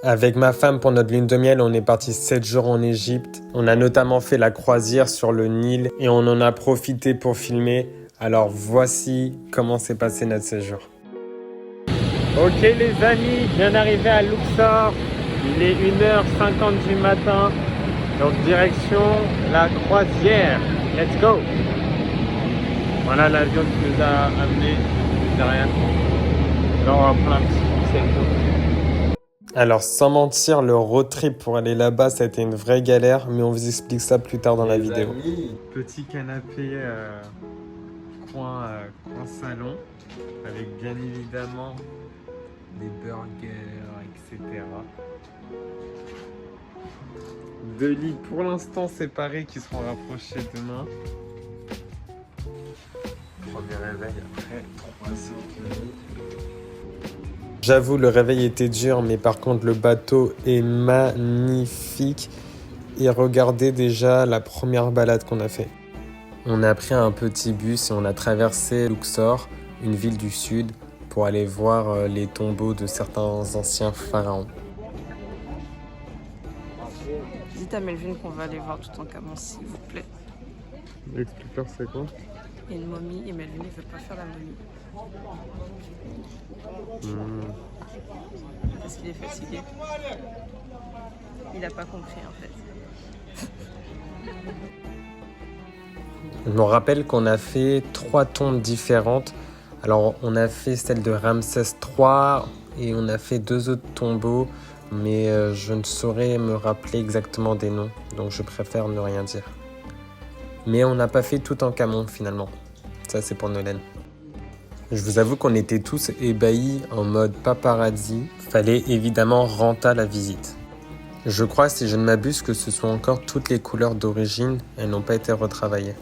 Avec ma femme, pour notre lune de miel, on est parti 7 jours en Égypte. On a notamment fait la croisière sur le Nil et on en a profité pour filmer. Alors voici comment s'est passé notre séjour. Ok les amis, je viens d'arriver à Luxor. Il est 1h50 du matin. Donc direction la croisière. Let's go. Voilà l'avion qui nous a amenés derrière. Alors on va prendre un petit selfie. Alors sans mentir, le road trip pour aller là-bas, ça a été une vraie galère, mais on vous explique ça plus tard dans la vidéo. Amis, petit canapé coin salon, avec bien évidemment des burgers, etc. Deux lits pour l'instant séparés qui seront rapprochés demain. Premier réveil après 3 heures. J'avoue, le réveil était dur, mais par contre, le bateau est magnifique. Et regardez déjà la première balade qu'on a fait. On a pris un petit bus et on a traversé Luxor, une ville du sud, pour aller voir les tombeaux de certains anciens pharaons. Dites à Melvin qu'on va aller voir Toutankhamon, s'il vous plaît. L'expliqueur, c'est quoi? Il y a une momie et Melvin ne veut pas faire la momie. Parce qu'il est fatigué. Il n'a pas compris en fait. Je me rappelle qu'on a fait 3 tombes différentes. Alors on a fait celle de Ramsès III et on a fait 2 autres tombeaux, mais je ne saurais me rappeler exactement des noms, donc je préfère ne rien dire. Mais on n'a pas fait Toutankhamon finalement. Ça c'est pour Nolène. Je vous avoue qu'on était tous ébahis en mode paparazzi. Fallait évidemment renta la visite. Je crois, si je ne m'abuse, que ce sont encore toutes les couleurs d'origine. Elles n'ont pas été retravaillées.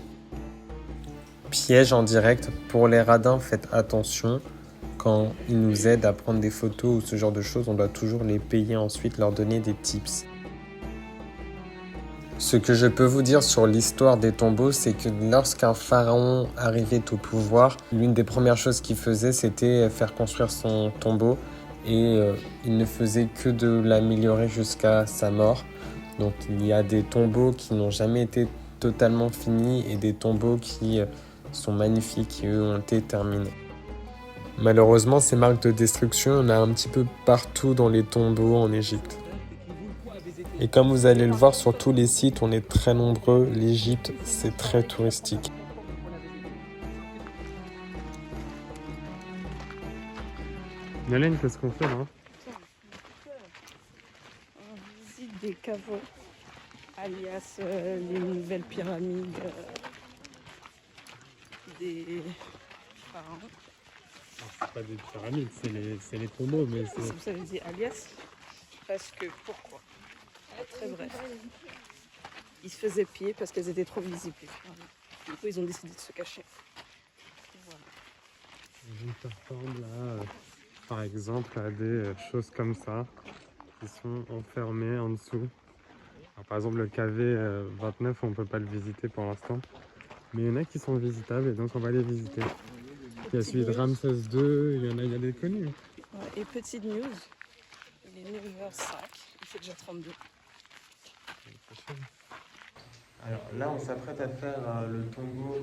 Piège en direct. Pour les radins, faites attention. Quand ils nous aident à prendre des photos ou ce genre de choses, on doit toujours les payer ensuite, leur donner des tips. Ce que je peux vous dire sur l'histoire des tombeaux, c'est que lorsqu'un pharaon arrivait au pouvoir, l'une des premières choses qu'il faisait, c'était faire construire son tombeau et il ne faisait que de l'améliorer jusqu'à sa mort. Donc il y a des tombeaux qui n'ont jamais été totalement finis et des tombeaux qui sont magnifiques et eux ont été terminés. Malheureusement, ces marques de destruction, on a un petit peu partout dans les tombeaux en Égypte. Et comme vous allez le voir sur tous les sites, on est très nombreux. L'Égypte, c'est très touristique. Nolène, qu'est-ce qu'on fait là? On visite des caveaux, alias les nouvelles pyramides des pharaons. C'est pas des pyramides, c'est les tombeaux, mais C'est pour ça que je dis alias, parce que pourquoi? Très bref. Ils se faisaient piller parce qu'elles étaient trop visibles. Du coup, ils ont décidé de se cacher. Voilà. Ça ressemble à, par exemple, à des choses comme ça, qui sont enfermées en dessous. Alors, par exemple, le KV29, on ne peut pas le visiter pour l'instant. Mais il y en a qui sont visitables et donc on va les visiter. Il y a celui de Ramsès II, il y a des connus. Ouais, et petite news, il est 9h05, il fait déjà 32. Alors là, on s'apprête à faire le tombeau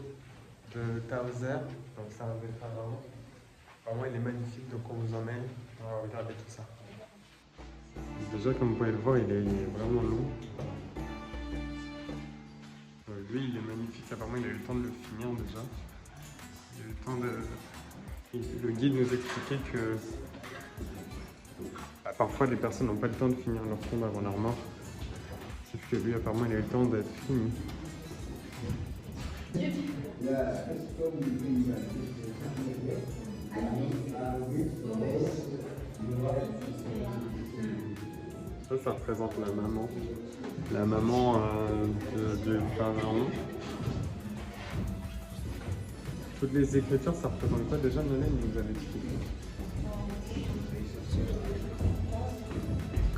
de Taoser, donc c'est un des pharaons. Apparemment, il est magnifique, donc on vous emmène. On va regarder tout ça. Déjà, comme vous pouvez le voir, il est vraiment long. Lui, il est magnifique. Apparemment, il a eu le temps de le finir déjà. Il a eu le temps de... Le guide nous expliquait que parfois, les personnes n'ont pas le temps de finir leur tombe avant leur mort. Sauf que lui, apparemment, il a eu le temps d'être fini. Ça représente la maman du pharaon. Toutes les écritures, ça représente quoi déjà, Nolène, vous avez expliqué?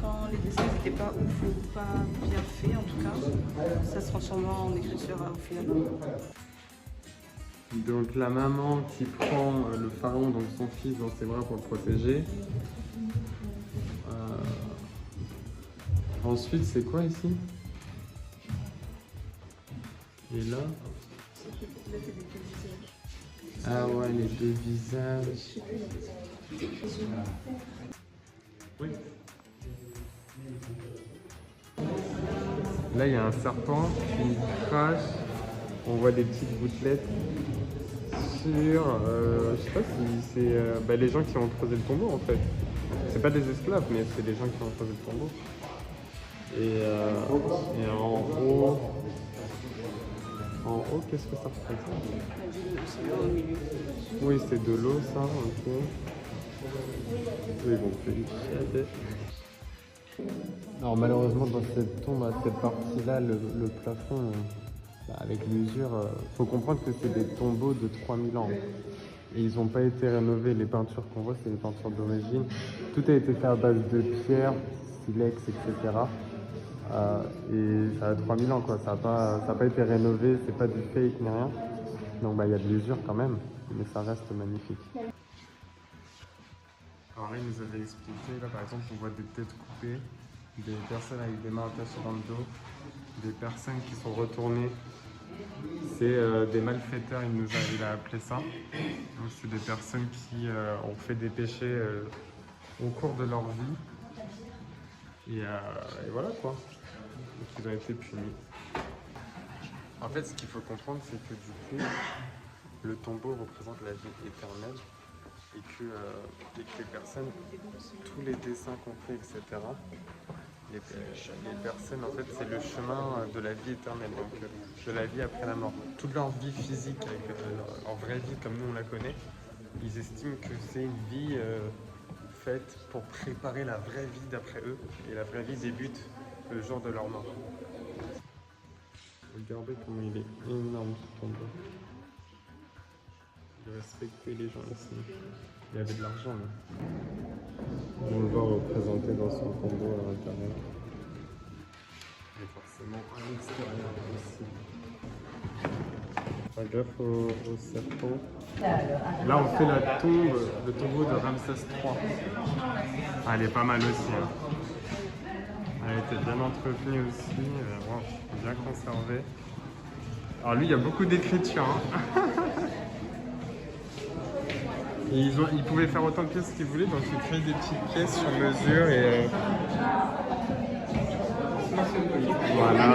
Quand les dessins n'étaient pas ouf ou pas bien faits, en tout cas, ça se transformait en écriture au final. Donc la maman qui prend le pharaon, donc son fils, dans ses bras pour le protéger. Ensuite, c'est quoi ici? Et là? Ah ouais, les deux visages. Oui. Là, il y a un serpent qui crache. On voit des petites gouttelettes sur... je sais pas si c'est les gens qui ont creusé le tombeau en fait. C'est pas des esclaves, mais c'est des gens qui ont creusé le tombeau. Et en haut, qu'est-ce que ça représente? C'est l'eau au milieu. Oui, c'est de l'eau, ça, ok. Oui, bon, c'est alors malheureusement, dans cette tombe, à cette partie-là, le plafond, avec l'usure, faut comprendre que c'est des tombeaux de 3000 ans. Et ils n'ont pas été rénovés. Les peintures qu'on voit, c'est les peintures d'origine. Tout a été fait à base de pierre, silex, etc. Et ça a 3000 ans, quoi. Ça n'a pas été rénové, c'est pas du fake ni rien. Donc il y a de l'usure quand même, mais ça reste magnifique. Alors là, il nous avait expliqué, là par exemple, on voit des têtes coupées, des personnes avec des mains attachées dans le dos, des personnes qui sont retournées. C'est des malfaiteurs, il a appelé ça. Donc c'est des personnes qui ont fait des péchés au cours de leur vie. Et voilà quoi. Donc ils ont été punis. En fait, ce qu'il faut comprendre, c'est que du coup, le tombeau représente la vie éternelle. Et que les personnes, tous les dessins qu'on fait, etc., les personnes, en fait, c'est le chemin de la vie éternelle, donc de la vie après la mort. Toute leur vie physique, avec leur vraie vie comme nous on la connaît, ils estiment que c'est une vie faite pour préparer la vraie vie d'après eux, et la vraie vie débute le jour de leur mort. Regardez comment il est énorme ce tombeau. De respecter les gens ici. Il y avait de l'argent là. On le voit représenté dans son tombeau à l'intérieur. Et forcément à l'extérieur aussi. Faire gaffe au serpent. Là on fait la tombe, le tombeau de Ramsès III. Ah, elle est pas mal aussi. Hein. Elle a été bien entretenue aussi, bien conservée. Alors lui il y a beaucoup d'écriture. Hein. Et ils pouvaient faire autant de pièces qu'ils voulaient, donc ils créaient des petites pièces sur mesure et voilà,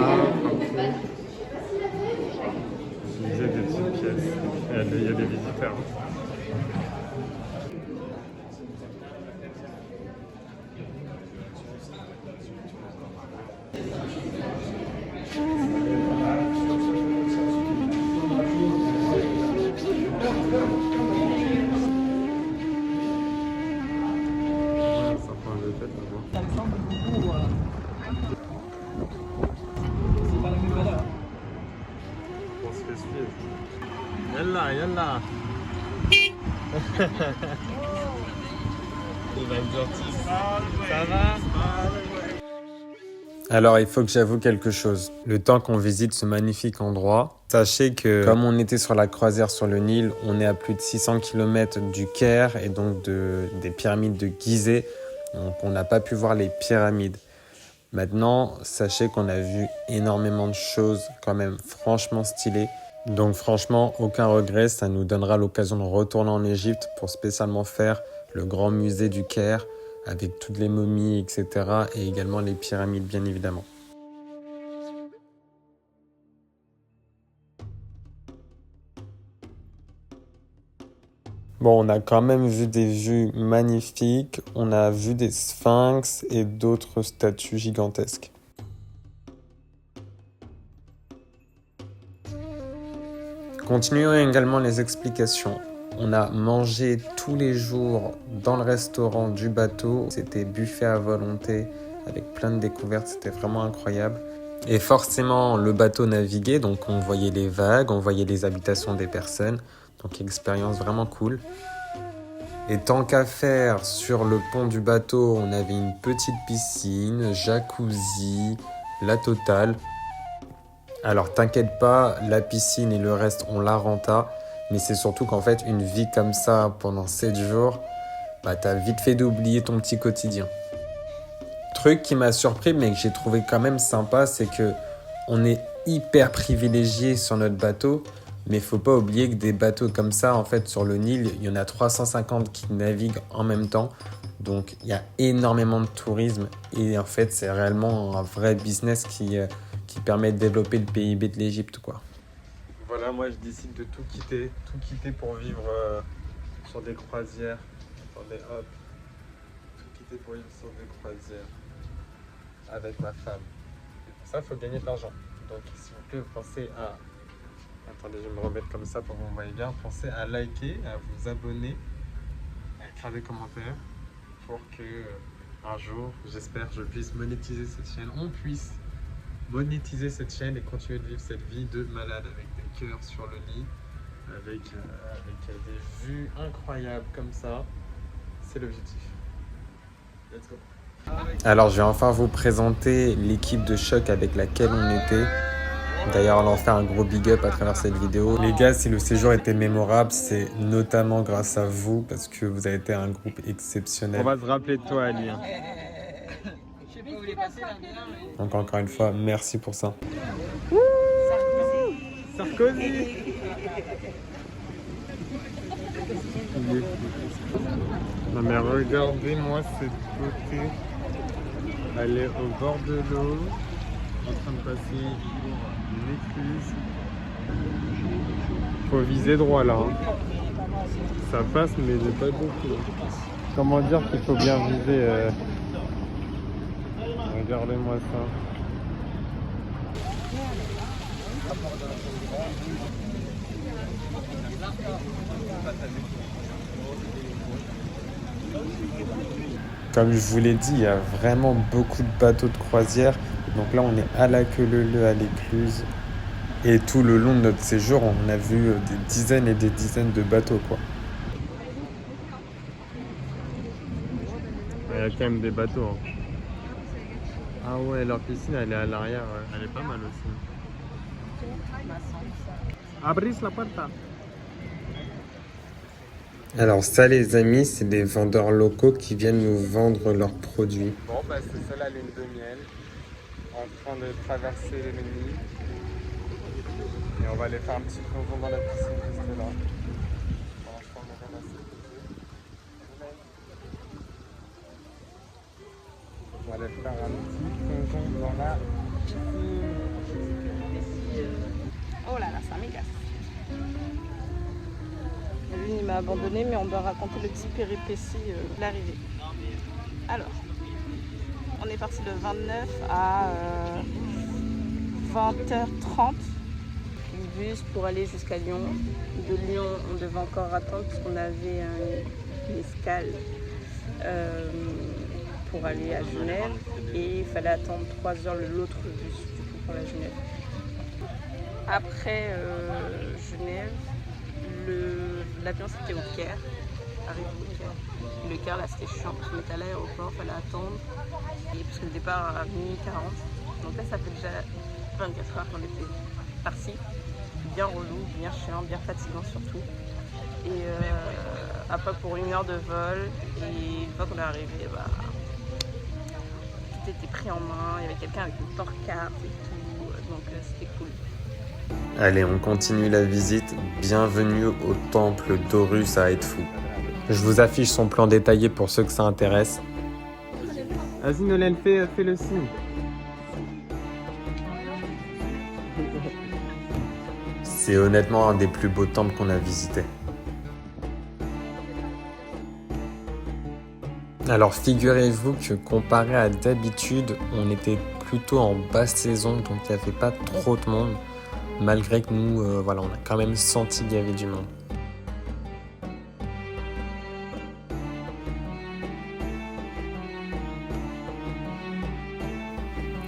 ils faisaient des petites pièces. Il y a des visiteurs. Ça me semble beaucoup. C'est pas la même valeur. On se fait suivre. Yalla, yalla. Il va me dire ça va? Alors, il faut que j'avoue quelque chose. Le temps qu'on visite ce magnifique endroit, sachez que comme on était sur la croisière sur le Nil, on est à plus de 600 km du Caire et donc des pyramides de Gizeh. Donc, on n'a pas pu voir les pyramides. Maintenant, sachez qu'on a vu énormément de choses quand même franchement stylées. Donc franchement, aucun regret, ça nous donnera l'occasion de retourner en Égypte pour spécialement faire le grand musée du Caire avec toutes les momies, etc. et également les pyramides, bien évidemment. Bon, on a quand même vu des vues magnifiques, on a vu des sphinx et d'autres statues gigantesques. Continuons également les explications. On a mangé tous les jours dans le restaurant du bateau. C'était buffet à volonté avec plein de découvertes, c'était vraiment incroyable. Et forcément, le bateau naviguait, donc on voyait les vagues, on voyait les habitations des personnes. Donc expérience vraiment cool. Et tant qu'à faire, sur le pont du bateau, on avait une petite piscine, jacuzzi, la totale. Alors t'inquiète pas, la piscine et le reste, on la renta. Mais c'est surtout qu'en fait, une vie comme ça pendant 7 jours, t'as vite fait d'oublier ton petit quotidien. Truc qui m'a surpris, mais que j'ai trouvé quand même sympa, c'est que on est hyper privilégié sur notre bateau, mais il faut pas oublier que des bateaux comme ça, en fait, sur le Nil, il y en a 350 qui naviguent en même temps. Donc, il y a énormément de tourisme et en fait, c'est réellement un vrai business qui permet de développer le PIB de l'Égypte, quoi. Voilà, moi, je décide de tout quitter pour vivre sur des croisières. Attendez, hop, tout quitter pour vivre sur des croisières avec ma femme. Et pour ça, il faut gagner de l'argent. Donc, s'il vous plaît, pensez à... Attendez, je vais me remettre comme ça pour que vous voyez bien. Pensez à liker, à vous abonner, à écrire des commentaires pour que un jour, j'espère, je puisse monétiser cette chaîne. On puisse monétiser cette chaîne et continuer de vivre cette vie de malade avec des cœurs sur le lit, avec des vues incroyables comme ça. C'est l'objectif. Let's go. Alors, je vais enfin vous présenter l'équipe de choc avec laquelle on était. D'ailleurs, on leur fait un gros big up à travers cette vidéo. Les gars, si le séjour était mémorable, c'est notamment grâce à vous, parce que vous avez été un groupe exceptionnel. On va se rappeler de toi, Ali. Donc encore une fois, merci pour ça. Sarkozy. Non mais regardez-moi cette beauté. Elle est au bord de l'eau, en train de passer une écluse. Faut viser droit là. Ça passe mais pas beaucoup. Comment dire qu'il faut bien viser Regardez-moi ça. Comme je vous l'ai dit, il y a vraiment beaucoup de bateaux de croisière. Donc là, on est à la queue leu à l'écluse. Et tout le long de notre séjour, on a vu des dizaines et des dizaines de bateaux, quoi. Il y a quand même des bateaux. Hein. Ah ouais, leur piscine, elle est à l'arrière. Elle est pas mal aussi. Abris la puerta. Alors ça les amis, c'est des vendeurs locaux qui viennent nous vendre leurs produits. Bon bah c'est ça la lune de miel, en train de traverser le Nil. Et on va aller faire un petit plongeon dans la piscine juste là. On va aller faire un petit plongeon dans la piscine. Oh là là, ça m'égasse. Lui, il m'a abandonné, mais on doit raconter le petit péripétie de l'arrivée. Alors, on est parti le 29 à 20h30 du bus pour aller jusqu'à Lyon. De Lyon, on devait encore attendre parce qu'on avait une escale pour aller à Genève et il fallait attendre 3 heures l'autre bus du coup, pour la Genève. Après Genève, l'avion c'était au Caire, arrivé au Caire. Le Caire là c'était chiant parce qu'on était à l'aéroport, il fallait attendre. Et parce que le départ à minuit 40. Donc là ça fait déjà 24 heures qu'on était parti. Bien relou, bien chiant, bien fatigant surtout. Et après pour 1 heure de vol, et une fois qu'on est arrivé, bah, tout était pris en main, il y avait quelqu'un avec une porte-carte et tout, donc c'était cool. Allez, on continue la visite. Bienvenue au temple d'Horus à Edfou. Je vous affiche son plan détaillé pour ceux que ça intéresse. Vas-y Nolène, fais le signe. C'est honnêtement un des plus beaux temples qu'on a visité. Alors figurez-vous que comparé à d'habitude, on était plutôt en basse saison, donc il n'y avait pas trop de monde. Malgré que nous, voilà, on a quand même senti qu'il y avait du monde.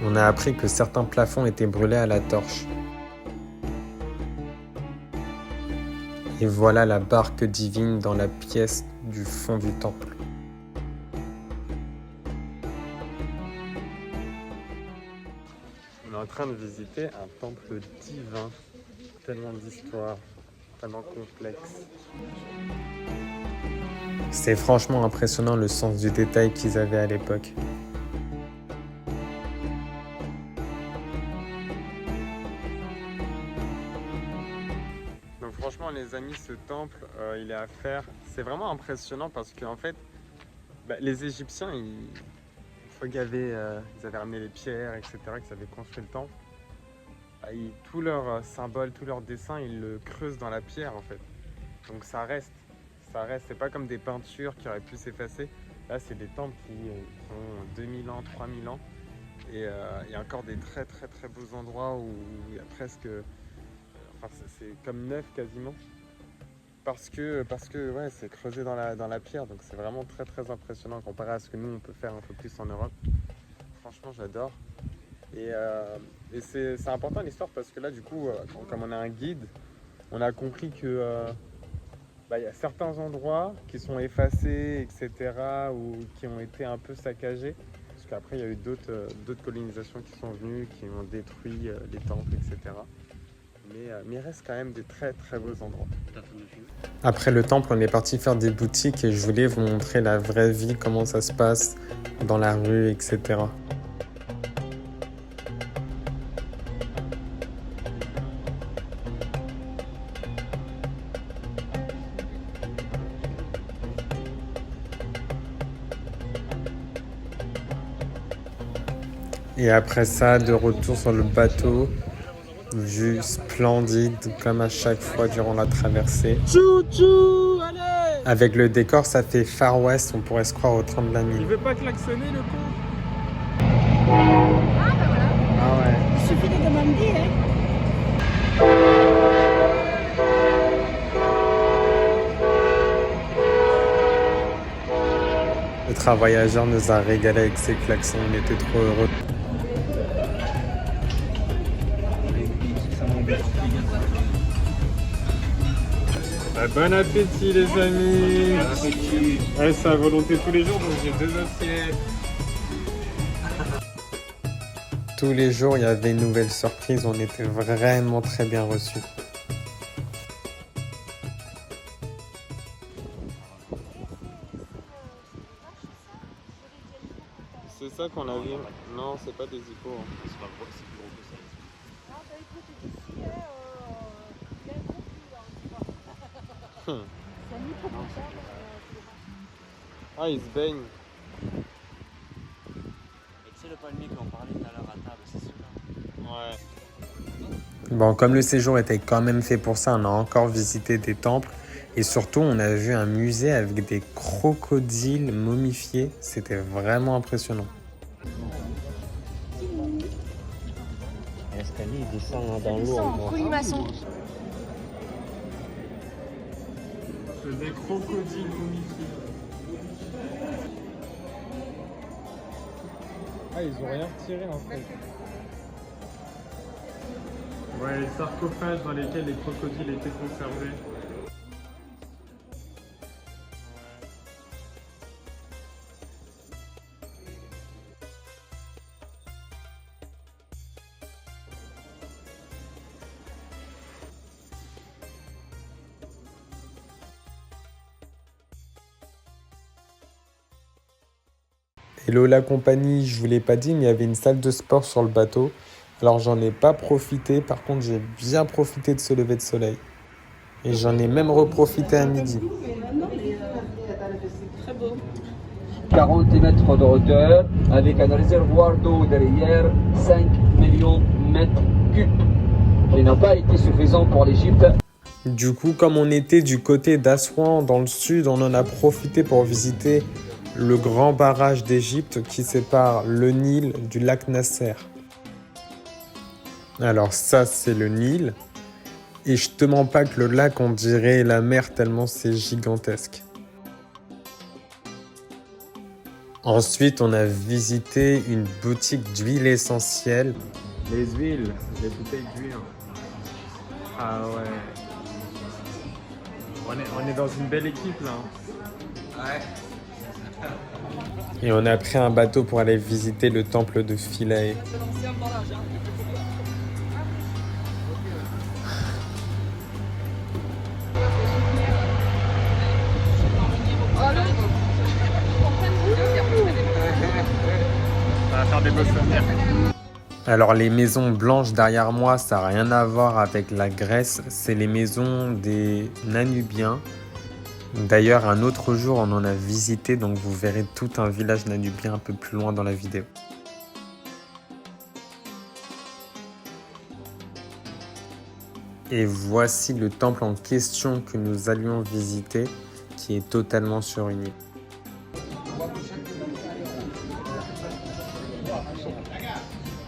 On a appris que certains plafonds étaient brûlés à la torche. Et voilà la barque divine dans la pièce du fond du temple. On est en train de visiter un temple divin, tellement d'histoire, tellement complexe. C'est franchement impressionnant le sens du détail qu'ils avaient à l'époque. Franchement, les amis, ce temple, il est à faire. C'est vraiment impressionnant parce qu'en fait, les Égyptiens, une fois qu'ils avaient ramené les pierres, etc., qu'ils avaient construit le temple, tous leurs symboles, tous leurs dessins, ils le creusent dans la pierre, en fait. Donc ça reste. C'est pas comme des peintures qui auraient pu s'effacer. Là, c'est des temples qui ont 2000 ans, 3000 ans. Et il y a encore des très très très beaux endroits où il y a presque... c'est comme neuf quasiment. Parce que ouais, c'est creusé dans la pierre. Donc c'est vraiment très très impressionnant comparé à ce que nous on peut faire un peu plus en Europe. Franchement, j'adore. Et c'est important l'histoire parce que là, du coup, comme on a un guide, on a compris que... il y a certains endroits qui sont effacés, etc., ou qui ont été un peu saccagés. Parce qu'après, il y a eu d'autres colonisations qui sont venues, qui ont détruit les temples, etc. Mais il reste quand même des très très beaux endroits. Après le temple, on est parti faire des boutiques et je voulais vous montrer la vraie vie, comment ça se passe dans la rue, etc. Et après ça, de retour sur le bateau, vue splendide comme à chaque fois durant la traversée. Tchou, allez! Avec le décor, ça fait Far West, on pourrait se croire au train de la nuit. Il veut pas klaxonner le con? Ah bah voilà. Ah ouais. Il suffit de demander, hein. Le train voyageur nous a régalé avec ses klaxons, on était trop heureux. Bon appétit les amis. Bon appétit. Ouais, c'est à volonté tous les jours, donc j'ai 2 assiettes. Tous les jours, il y avait une nouvelle surprise, on était vraiment très bien reçus. C'est ça qu'on a vu. Non, c'est pas des hippos. Hein. C'est pas gros, c'est plus gros que ça. Ah bah écoute, ici, il y a un gros cul, hein. C'est un hippopotame. Ah, ils se baignent. Et tu sais le palmier qu'on parlait tout à l'heure à table, c'est celui-là. Ouais. Bon, comme le séjour était quand même fait pour ça, on a encore visité des temples. Et surtout, on a vu un musée avec des crocodiles momifiés. C'était vraiment impressionnant. L'escalier il descend dans l'eau. Descend, rue Maçon. C'est des crocodiles momifiés. Ah, ils ont rien retiré en fait. Ouais, les sarcophages dans lesquels les crocodiles étaient conservés. Hello la compagnie, je vous l'ai pas dit, mais il y avait une salle de sport sur le bateau. Alors j'en ai pas profité, par contre j'ai bien profité de ce lever de soleil. Et j'en ai même reprofité à midi. Très beau. 40 mètres de hauteur, avec un réservoir d'eau derrière, 5 millions de mètres cubes. Il n'a pas été suffisant pour l'Égypte. Du coup, comme on était du côté d'Assouan, dans le sud, on en a profité pour visiter le grand barrage d'Égypte qui sépare le Nil du lac Nasser. Alors ça, c'est le Nil. Et je te mens pas que le lac, on dirait la mer tellement c'est gigantesque. Ensuite, on a visité une boutique d'huile essentielle. Les huiles, les bouteilles d'huile. Ah ouais. On est dans une belle équipe là. Ouais. Et on a pris un bateau pour aller visiter le temple de Philae. Ça va faire des beaux souvenirs. Alors les maisons blanches derrière moi, ça n'a rien à voir avec la Grèce, c'est les maisons des Nanubiens. D'ailleurs, un autre jour, on en a visité, donc vous verrez tout un village nanubien un peu plus loin dans la vidéo. Et voici le temple en question que nous allions visiter, qui est totalement sur une île.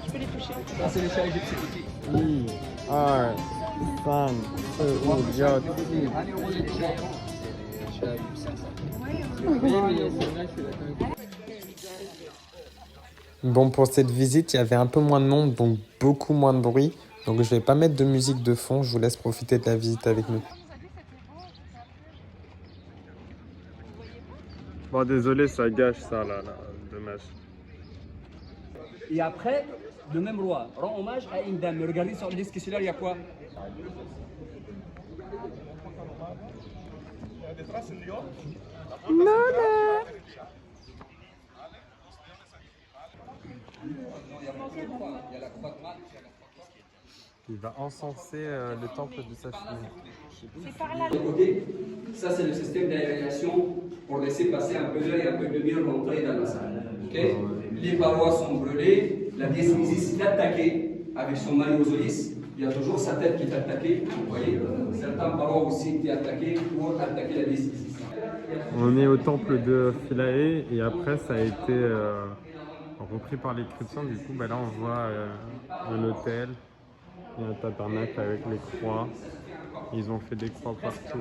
Je peux les toucher. Ça, c'est les chats égyptiens. Bon, pour cette visite, il y avait un peu moins de monde, donc beaucoup moins de bruit. Donc je vais pas mettre de musique de fond, je vous laisse profiter de la visite avec nous. Bon, désolé, ça gâche ça là, dommage. Et après, le même roi rend hommage à une dame. Regardez sur le disque cellulaire, il y a quoi? Il va encenser le temple de sa fille. C'est par là. De côté, ça c'est le système d'aération pour laisser passer un peu d'air et un peu de lumière rentrer dans la salle. Okay? Les parois sont brûlées, la déesse Isis est attaquée avec son Maïosolis. Il y a toujours sa tête qui est attaquée. Vous voyez, certaines parois aussi étaient attaquées pour attaquer la déesse Isis. On est au temple de Philae et après ça a été repris par les chrétiens. Du coup, là on voit un hôtel et un tabernacle avec les croix. Ils ont fait des croix partout.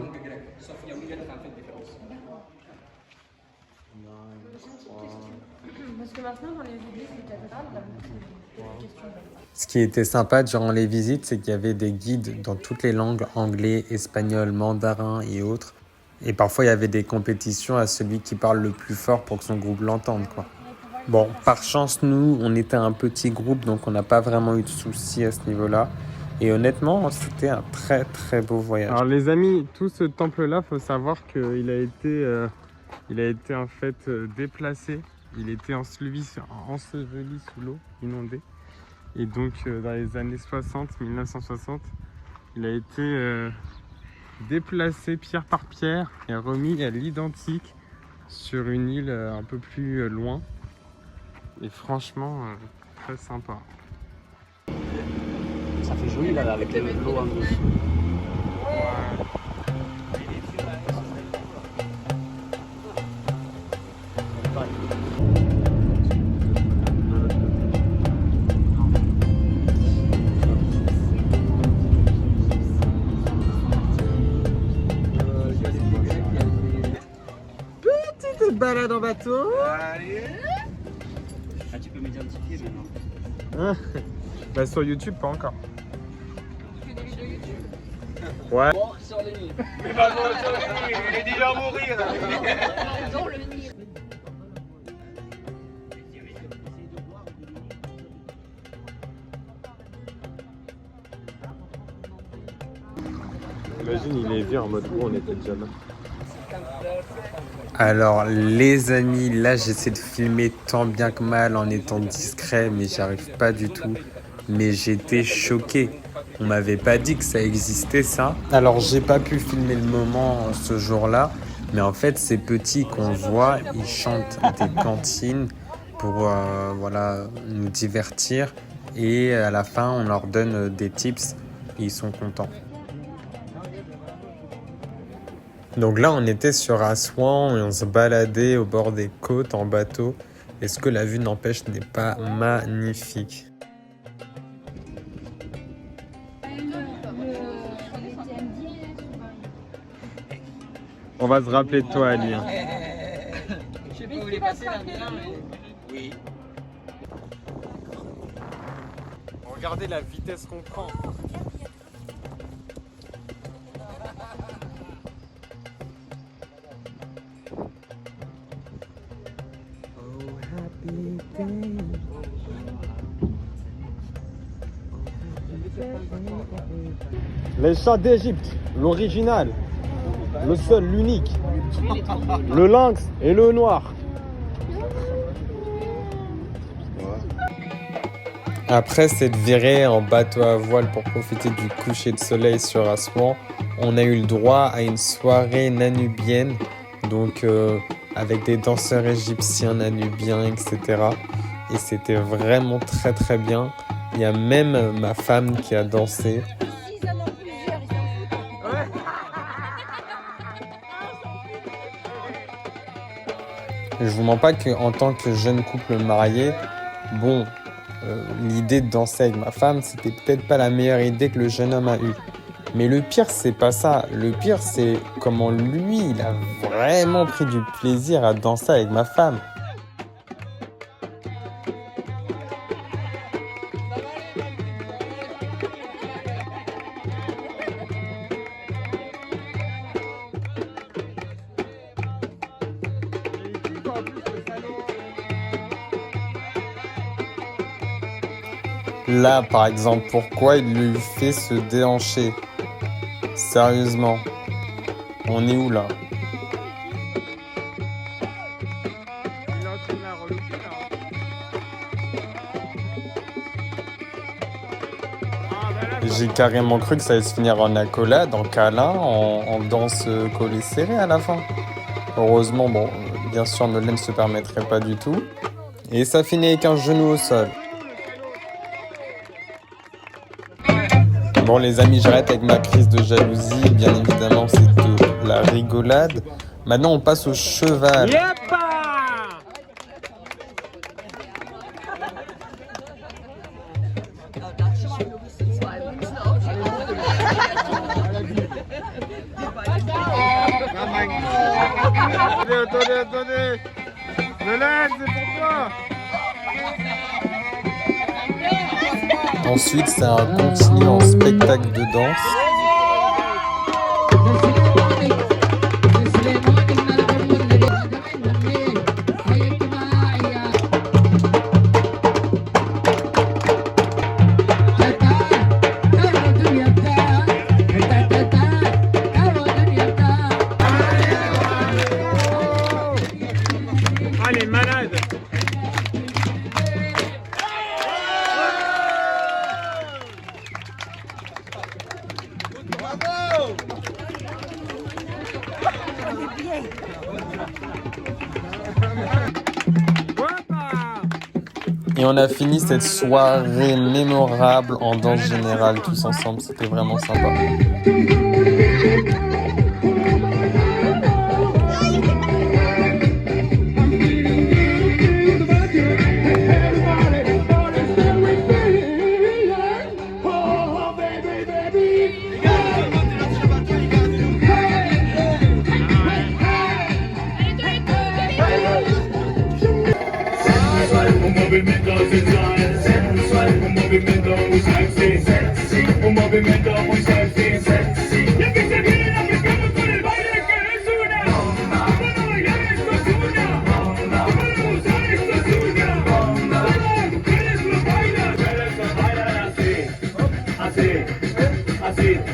Parce que maintenant, dans les églises, les cathédrales, Ce qui était sympa durant les visites, c'est qu'il y avait des guides dans toutes les langues, anglais, espagnol, mandarin et autres. Et parfois, il y avait des compétitions à celui qui parle le plus fort pour que son groupe l'entende, quoi. Bon, par chance, nous, on était un petit groupe, donc on n'a pas vraiment eu de soucis à ce niveau-là. Et honnêtement, c'était un très très beau voyage. Alors les amis, tout ce temple-là, faut savoir qu'il a été en fait déplacé. Il était enseveli sous l'eau, inondé. Et donc dans les années 60, 1960, il a été déplacé pierre par pierre et remis à l'identique sur une île un peu plus loin. Et franchement, très sympa. Ça fait joli là avec l'eau en dessous. Petite balade en bateau. Allez. Ah, tu peux m'identifier maintenant. Bah sur YouTube, pas encore. Ouais. Bon, sur les lignes. Mais pas sur le Nil, il est déjà à mourir. dans le Nil. Imagine, il est vu en mode où on était déjà là. Alors les amis, là j'essaie de filmer tant bien que mal en étant discret, mais j'y arrive pas du tout. Mais j'étais choqué. On m'avait pas dit que ça existait ça. Alors j'ai pas pu filmer le moment ce jour-là, mais en fait ces petits qu'on voit, ils chantent des cantines pour voilà, nous divertir. Et à la fin on leur donne des tips et ils sont contents. Donc là, on était sur Assouan et on se baladait au bord des côtes en bateau. Est-ce que la vue n'empêche n'est pas magnifique? On va se rappeler de toi, Ali. Je sais pas où il est passé là, mais oui. Regardez la vitesse qu'on prend. Les chats d'Égypte, l'original, le seul, l'unique, le lynx et le noir. Après s'être viré en bateau à voile pour profiter du coucher de soleil sur Assouan, on a eu le droit à une soirée nanubienne, donc avec des danseurs égyptiens, nanubiens, etc. Et c'était vraiment très très bien. Il y a même ma femme qui a dansé. S'ils en ont plusieurs, ils s'en foutent. Je vous mens pas qu'en tant que jeune couple marié, bon, l'idée de danser avec ma femme, c'était peut-être pas la meilleure idée que le jeune homme a eue. Mais le pire, c'est pas ça. Le pire, c'est comment lui, il a vraiment pris du plaisir à danser avec ma femme. Là, par exemple, pourquoi il lui fait se déhancher? Sérieusement, on est où là? J'ai carrément cru que ça allait se finir en accolade, en câlin, en danse collée serrée à la fin. Heureusement, bon, bien sûr, Nolwenn ne se permettrait pas du tout. Et ça finit avec un genou au sol. Bon les amis, j'arrête avec ma crise de jalousie, bien évidemment c'est de la rigolade. Maintenant on passe au cheval. Attendez. Nolwenn, c'est pour toi. Ensuite, c'est un continu en spectacle de danse. Ah, les malades. Et on a fini cette soirée mémorable en danse générale tous ensemble. C'était vraiment sympa.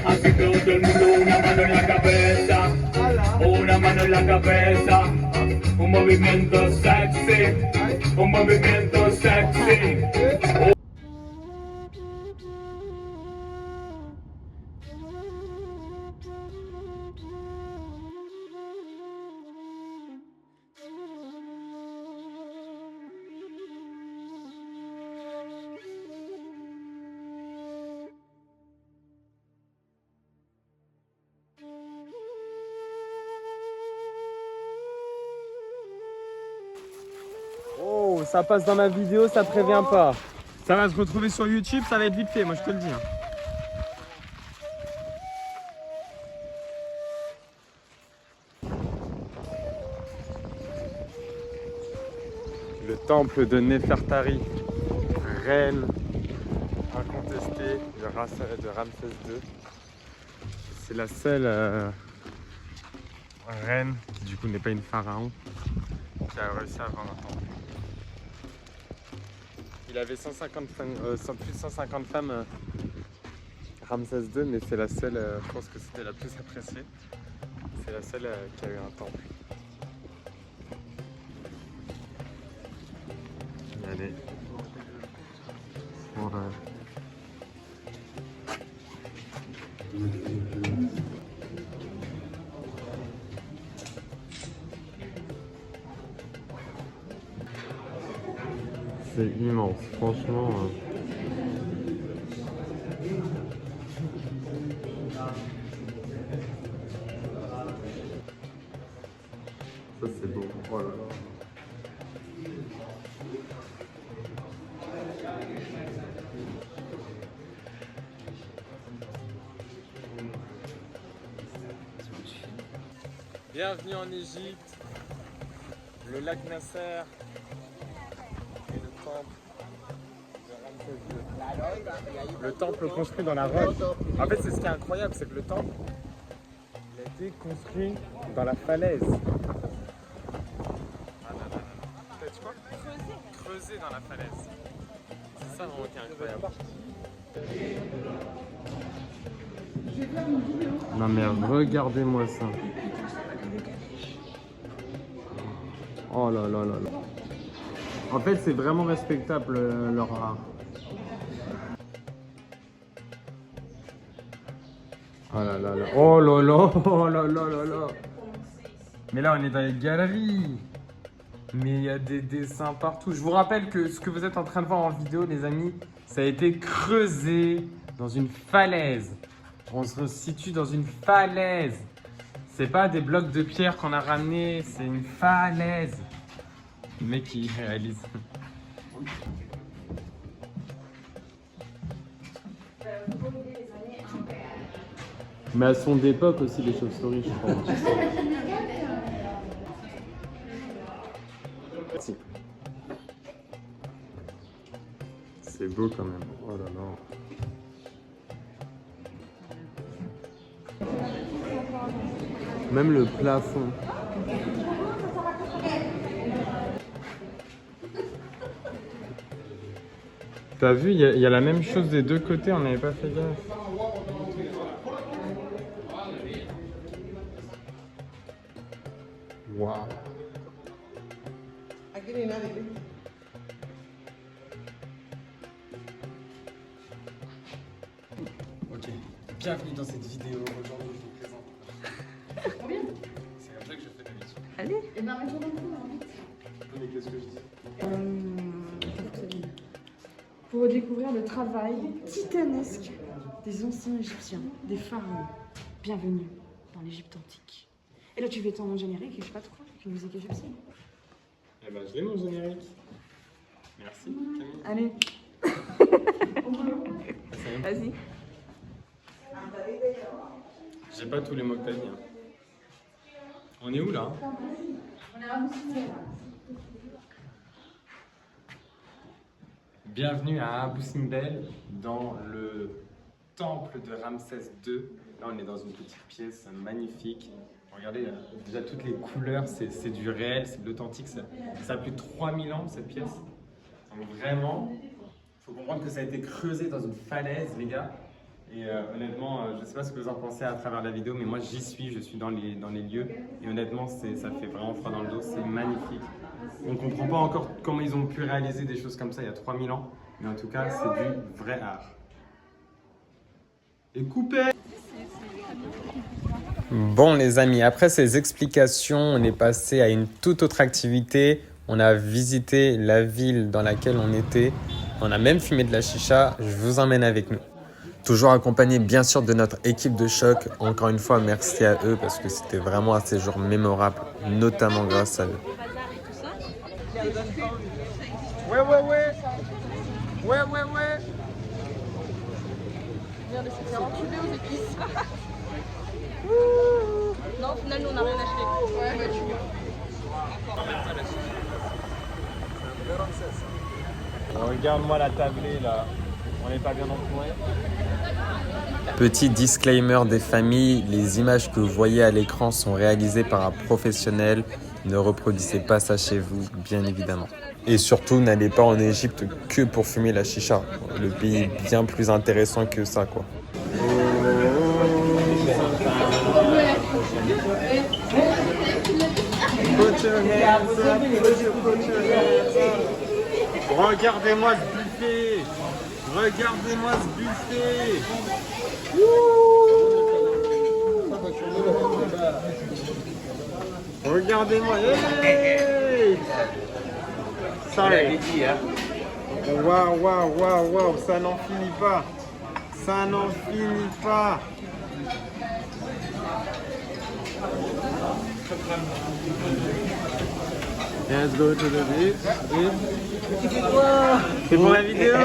Así todo el mundo, una mano en la cabeza, una mano en la cabeza, un movimiento sexy, un movimiento sexy. Oh, ça passe dans ma vidéo, ça prévient pas. Ça va se retrouver sur YouTube, ça va être vite fait, moi je te le dis. Le temple de Néfertari, reine incontestée de Ramsès II. C'est la seule reine qui du coup n'est pas une pharaon qui a réussi à avoir un temple. Il avait 150 plus de 150 femmes, Ramsès II, mais c'est la seule, je pense que c'était la plus appréciée. C'est la seule qui a eu un temple. Allez. Bon. C'est immense, franchement. Ça c'est beau. Oh là là. Bienvenue en Égypte, le lac Nasser et le temple de Ramsès II. Le temple construit dans la roche. En fait, c'est ce qui est incroyable, c'est que le temple il a été construit dans la falaise. T'as dit quoi? Creusé dans la falaise. C'est ça vraiment qui est incroyable. Non mais regardez-moi ça. Oh là là là là. En fait, c'est vraiment respectable leur art. Oh là là là. Oh là là. Oh là là là là. Mais là, on est dans les galeries. Mais il y a des dessins partout. Je vous rappelle que ce que vous êtes en train de voir en vidéo, les amis, ça a été creusé dans une falaise. On se situe dans une falaise. C'est pas des blocs de pierre qu'on a ramenés, c'est une falaise. Le mec qui réalise. Mais elles sont d'époque aussi, les chauves-souris, je crois. C'est beau quand même. Oh là là. Même le plafond. T'as vu, il y a la même chose des deux côtés, on n'avait pas fait gaffe. Waouh. Ok, bienvenue dans cette vidéo. Aujourd'hui, je vous présente. Trop bien. C'est comme ça que je fais d'habitude. Allez. Et ben, mets-toi dans le coup, hein. Mais qu'est-ce que je dis? Pour découvrir le travail titanesque des anciens Égyptiens, des pharaons. Bienvenue dans l'Égypte antique. Et là, tu fais ton générique et je sais pas trop, avec une musique égyptienne. Eh ben, je l'ai mon générique. Merci, Camille. Allez. Vas-y. J'ai pas tous les mots que t'as dit. Hein. On est où là? On est à Abu Simbel. Bienvenue à Abu Simbel, dans le temple de Ramsès II. Là, on est dans une petite pièce magnifique. Regardez, déjà toutes les couleurs, c'est du réel, c'est de l'authentique. Ça a plus de 3000 ans, cette pièce. Donc vraiment, il faut comprendre que ça a été creusé dans une falaise, les gars. Et honnêtement, je ne sais pas ce que vous en pensez à travers la vidéo, mais moi j'y suis, je suis dans les lieux. Et honnêtement, ça fait vraiment froid dans le dos, c'est magnifique. On ne comprend pas encore comment ils ont pu réaliser des choses comme ça il y a 3000 ans. Mais en tout cas, c'est du vrai art. Et coupé! Bon les amis, après ces explications, on est passé à une toute autre activité. On a visité la ville dans laquelle on était. On a même fumé de la chicha. Je vous emmène avec nous. Toujours accompagné bien sûr de notre équipe de choc. Encore une fois, merci à eux parce que c'était vraiment un séjour mémorable, notamment grâce à eux. Ouais. Regarde, c'était enculé aux épices. Non, au final, nous, on n'a rien acheté. Ouais, bah tu Regarde-moi la tablée là. On n'est pas bien entouré. Petit disclaimer des familles, les images que vous voyez à l'écran sont réalisées par un professionnel. Ne reproduisez pas ça chez vous, bien évidemment. Et surtout, n'allez pas en Égypte que pour fumer la chicha. Le pays est bien plus intéressant que ça, quoi. Regardez-moi ce buffet. Regardez-moi ce buffet. Regardez-moi. Hey, sorry. Waouh, waouh, waouh, waouh, ça n'en finit pas. Ça n'en finit pas. Let's go to the beach. C'est pour la vidéo.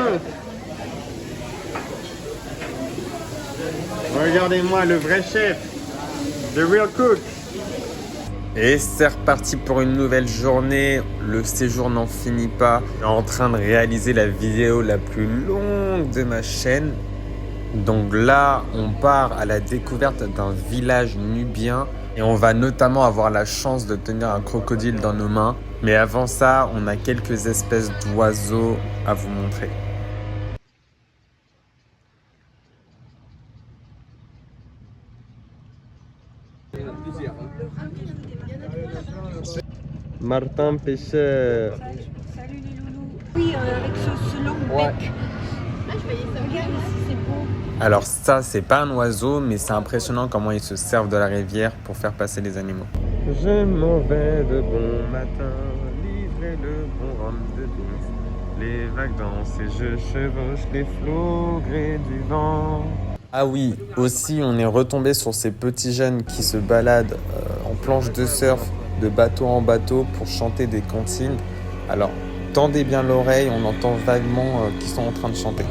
Regardez-moi le vrai chef. The real cook. Et c'est reparti pour une nouvelle journée. Le séjour n'en finit pas. Je suis en train de réaliser la vidéo la plus longue de ma chaîne. Donc là, on part à la découverte d'un village nubien. Et on va notamment avoir la chance de tenir un crocodile dans nos mains. Mais avant ça, on a quelques espèces d'oiseaux à vous montrer. Martin pêcheur. Salut les loulous. Oui, avec ce long bec. Ah, je voyais ça. Regarde ici, c'est beau. Alors ça, c'est pas un oiseau, mais c'est impressionnant comment ils se servent de la rivière pour faire passer les animaux. Je m'en vais de bon matin, livrer le bon rhum de douce. Les vagues dansent et je chevauche les flots au gré du vent. Ah oui, aussi on est retombé sur ces petits jeunes qui se baladent en planche de surf, de bateau en bateau pour chanter des comptines. Alors tendez bien l'oreille, on entend vaguement qu'ils sont en train de chanter.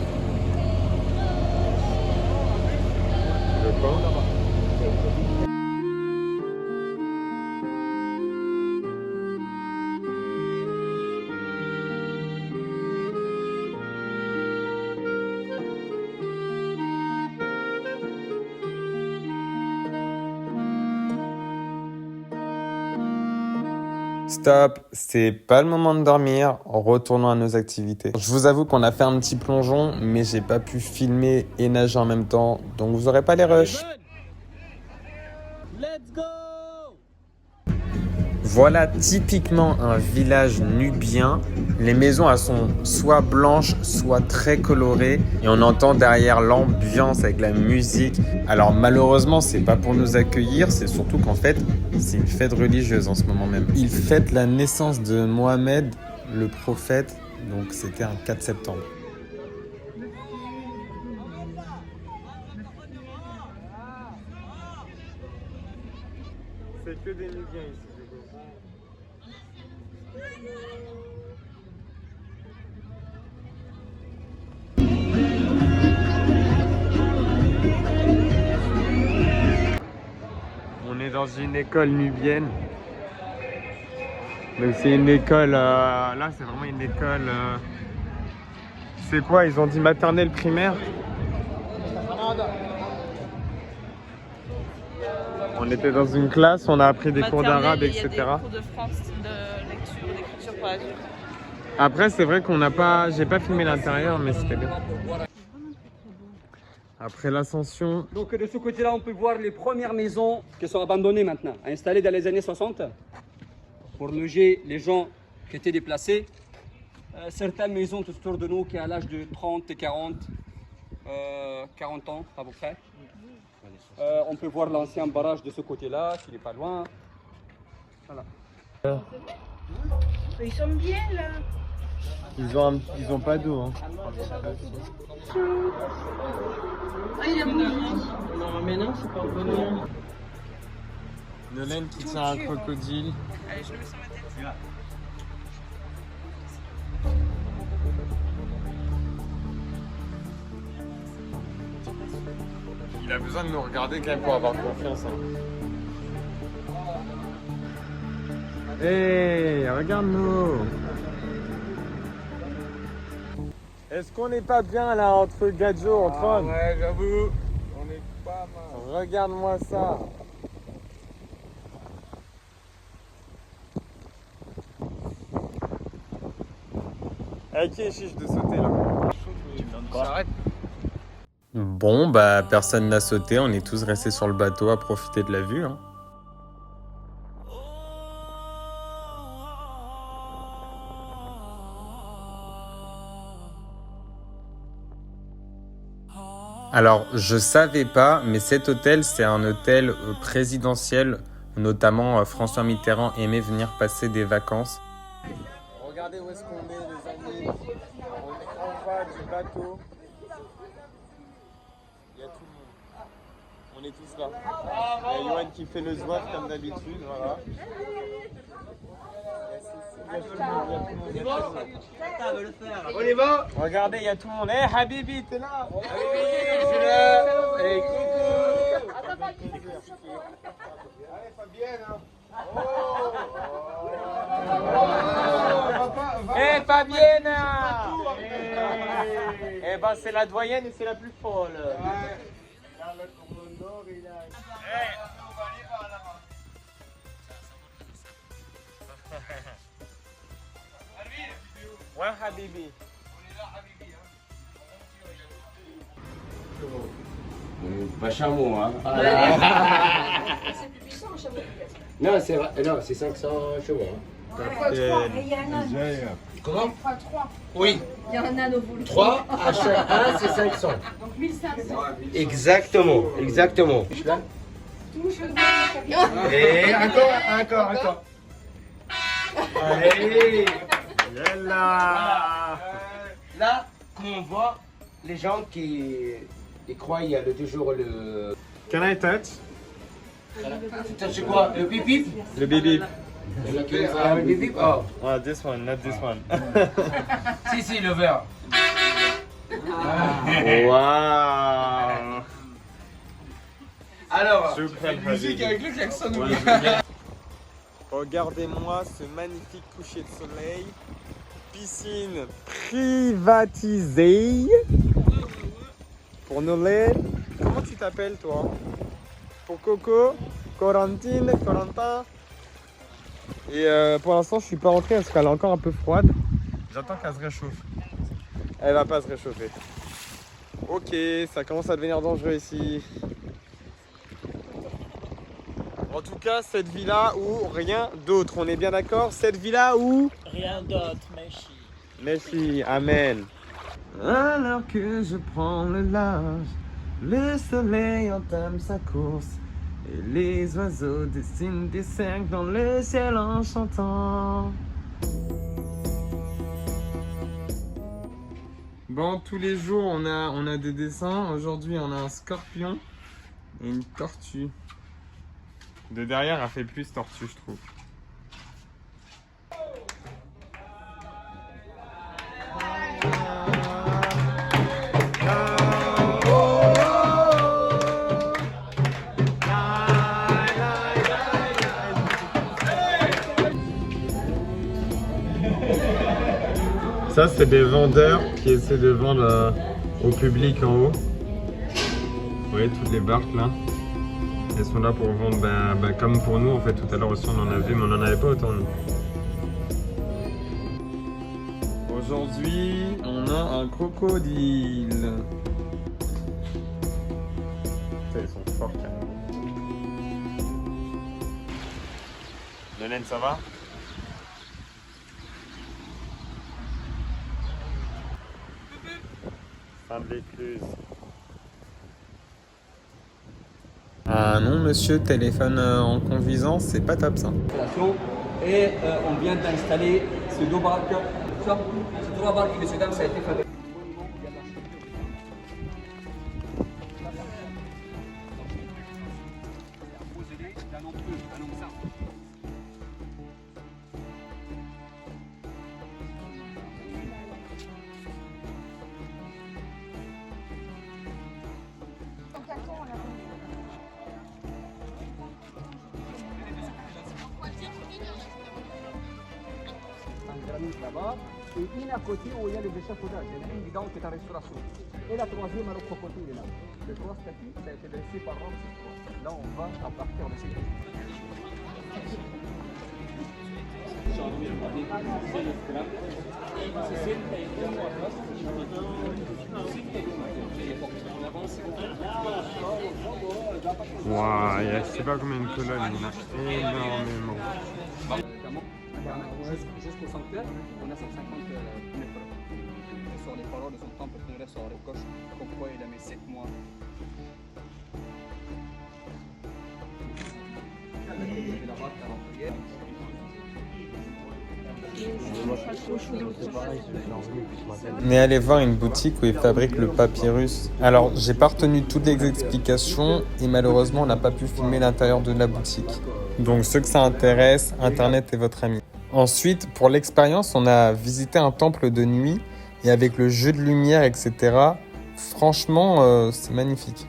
Stop, c'est pas le moment de dormir, retournons à nos activités. Je vous avoue qu'on a fait un petit plongeon, mais j'ai pas pu filmer et nager en même temps, donc vous aurez pas les rushs. Let's go! Voilà typiquement un village nubien. Les maisons elles sont soit blanches, soit très colorées. Et on entend derrière l'ambiance avec la musique. Alors malheureusement, c'est pas pour nous accueillir, c'est surtout qu'en fait, c'est une fête religieuse en ce moment même. Ils fêtent la naissance de Mohamed, le prophète. Donc c'était un 4 septembre. C'est que des Nubiens ici. On est dans une école nubienne. Donc c'est une école, là c'est vraiment une école, c'est quoi, ils ont dit maternelle primaire? On était dans une classe, on a appris des cours d'arabe, etc. Il y a des cours de français, de lecture, d'écriture pour adultes. Après c'est vrai qu'on n'a pas, j'ai pas filmé l'intérieur mais c'était bien. Après l'ascension. Donc de ce côté-là, on peut voir les premières maisons qui sont abandonnées maintenant, installées dans les années 60 pour loger les gens qui étaient déplacés. Certaines maisons tout autour de nous qui ont à l'âge de 30 et 40 ans à peu près. On peut voir l'ancien barrage de ce côté-là, qui n'est pas loin. Voilà. Ils sont bien là. Ils ont pas d'eau. Hein. Ah, il y a beaucoup. Non, mais non, c'est pas revenu. Nolène qui tient un crocodile. Allez, je le mets sur ma tête. Il a besoin de nous regarder quand même pour avoir confiance. Hey, regarde-nous. Est-ce qu'on n'est pas bien là entre Gadjo, entre hommes? Ouais, j'avoue, on est pas mal. Regarde-moi ça. Ok, chiche de sauter là. J'arrête. Bon, bah personne n'a sauté, on est tous restés sur le bateau à profiter de la vue. Hein. Alors, je savais pas, mais cet hôtel, c'est un hôtel présidentiel, où notamment François Mitterrand aimait venir passer des vacances. Regardez où est-ce qu'on est, les amis. On est en bas du bateau. Il y a tout le monde. On est tous là. Il y a Yoann qui fait le zouave comme d'habitude, voilà. On y va. Regardez, il y a tout le monde. Hey Habibi, t'es là? Je suis là. Hey, coucou. Allez Fabienne, hein. Eh Fabienne! Eh ben c'est la doyenne et c'est la plus folle. Ouais Habibi. Pas chameau, hein. C'est plus puissant, un chameau. Non, c'est 500 chevaux. Hein. Et il y a un âne. Comment? 3. Oui. Il y a un âne au vol. 3 à chaque 1, c'est 500. Donc 1500. Exactement, exactement. Touche le doigt. Et encore. Allez. Yalla! Là, comme on voit, les gens qui croient il y a le toujours le... Can I touch? C'est quoi? Le pipi? Le bébé. Le pipi? Oh. Oh, this one, not this one. Si, le verre. Wow! Alors, musique avec le klaxon. Regardez-moi ce magnifique coucher de soleil. Piscine privatisée. Pour Noël. Comment tu t'appelles toi? Pour Coco, Corentine, Corentin. Et pour l'instant je suis pas rentré parce qu'elle est encore un peu froide. J'attends qu'elle se réchauffe. Elle va pas se réchauffer. Ok, ça commence à devenir dangereux ici. En tout cas, cette villa ou rien d'autre. On est bien d'accord? Cette villa ou Rien d'autre, merci. merci, amen. Alors que je prends le large, le soleil entame sa course et les oiseaux dessinent des cercles dans le ciel en chantant. Bon, tous les jours on a des dessins. Aujourd'hui on a un scorpion et une tortue. De derrière elle fait plus tortue, je trouve. Ça, c'est des vendeurs qui essaient de vendre au public en haut. Vous voyez toutes les barques là. Elles sont là pour vendre, comme pour nous en fait. Tout à l'heure aussi on en a vu, mais on n'en avait pas autant nous. Aujourd'hui, on a un crocodile. Putain, ils sont forts quand même. Lenen, ça va? Fin de l'écluse. Ah non monsieur, téléphone en conduisant, c'est pas top ça. Et on vient d'installer ces deux barques. Ces trois barques, messieurs, dames, ça a été fait. Là-bas, et une à côté où il y a les échafaudages. Il y en a une dedans qui est en restauration. Et la troisième à l'autre côté, il est là. Les trois statues, ça a été dressé par Ramsès III. Là, on va à partir de ces Waouh, il y a je sais pas combien de colonnes, il y en a énormément. Jusqu'au sanctuaire, on a 150 mètres. sur les paroles de son temple préféré sur la rive gauche, pourquoi il a mis 7 mois. On est allé voir une boutique où ils fabriquent le papyrus. Alors, j'ai pas retenu toutes les explications et malheureusement, on n'a pas pu filmer l'intérieur de la boutique. Donc, ceux que ça intéresse, Internet est votre ami. Ensuite, pour l'expérience, on a visité un temple de nuit et avec le jeu de lumière, etc. Franchement, c'est magnifique.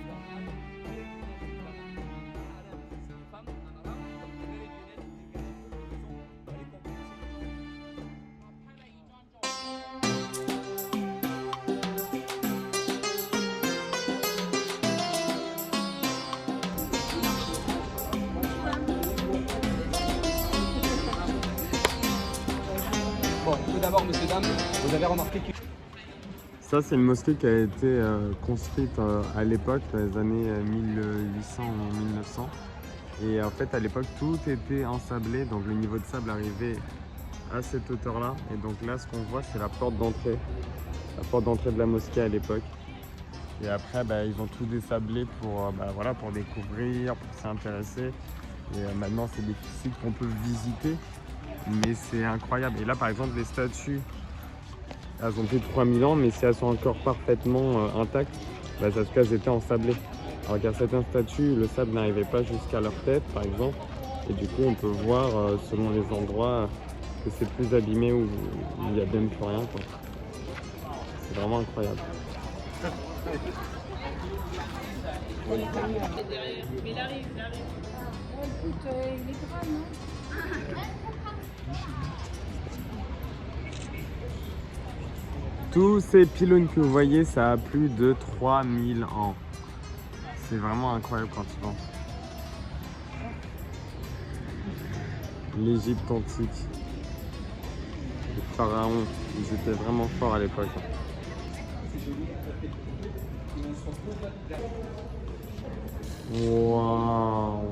Bon, tout d'abord, messieurs, dames, vous avez remarqué que... Ça, c'est une mosquée qui a été construite à l'époque, dans les années 1800 ou 1900. Et en fait, à l'époque, tout était ensablé, donc le niveau de sable arrivait à cette hauteur-là. Et donc là, ce qu'on voit, c'est la porte d'entrée de la mosquée à l'époque. Et après, ils ont tout désablé pour, voilà, pour découvrir, pour s'intéresser. Et maintenant, c'est des sites qu'on peut visiter, mais c'est incroyable. Et là, par exemple, les statues, elles ont plus de 3000 ans, mais si elles sont encore parfaitement intactes, c'est parce qu'elles étaient ensablées. Alors qu'à certaines statues, le sable n'arrivait pas jusqu'à leur tête, par exemple. Et du coup, on peut voir, selon les endroits, que c'est plus abîmé ou il n'y a même plus rien, quoi. C'est vraiment incroyable. Tous ces pylônes que vous voyez, ça a plus de 3000 ans. C'est vraiment incroyable quand tu penses. L'Égypte antique. Les pharaons, ils étaient vraiment forts à l'époque. Waouh!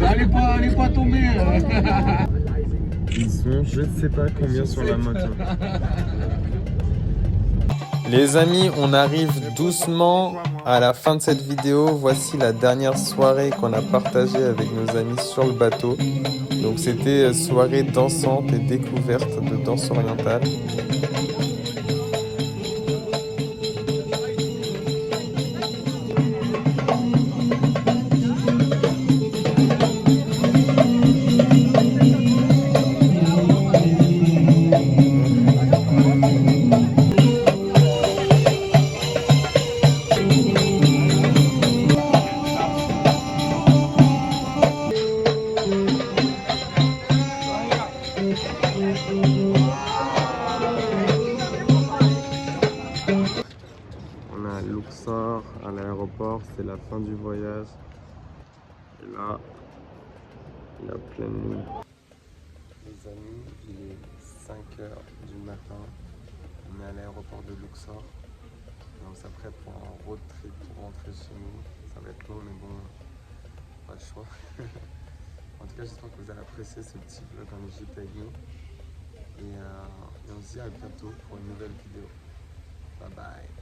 Allez pas tomber. Ils sont, je ne sais pas combien sur la moto. Les amis, on arrive doucement à la fin de cette vidéo. Voici la dernière soirée qu'on a partagée avec nos amis sur le bateau. Donc c'était soirée dansante et découverte de danse orientale. On a Luxor à l'aéroport, c'est la fin du voyage. Et là, il y a pleine nuit. Les amis, il est 5h du matin. On est à l'aéroport de Luxor. On s'apprête pour un road trip pour rentrer chez nous. Ça va être long, mais bon, pas le choix. En tout cas, j'espère que vous allez apprécier ce petit vlog en Égypte avec nous. Et on se dit à bientôt pour une nouvelle vidéo. Bye bye.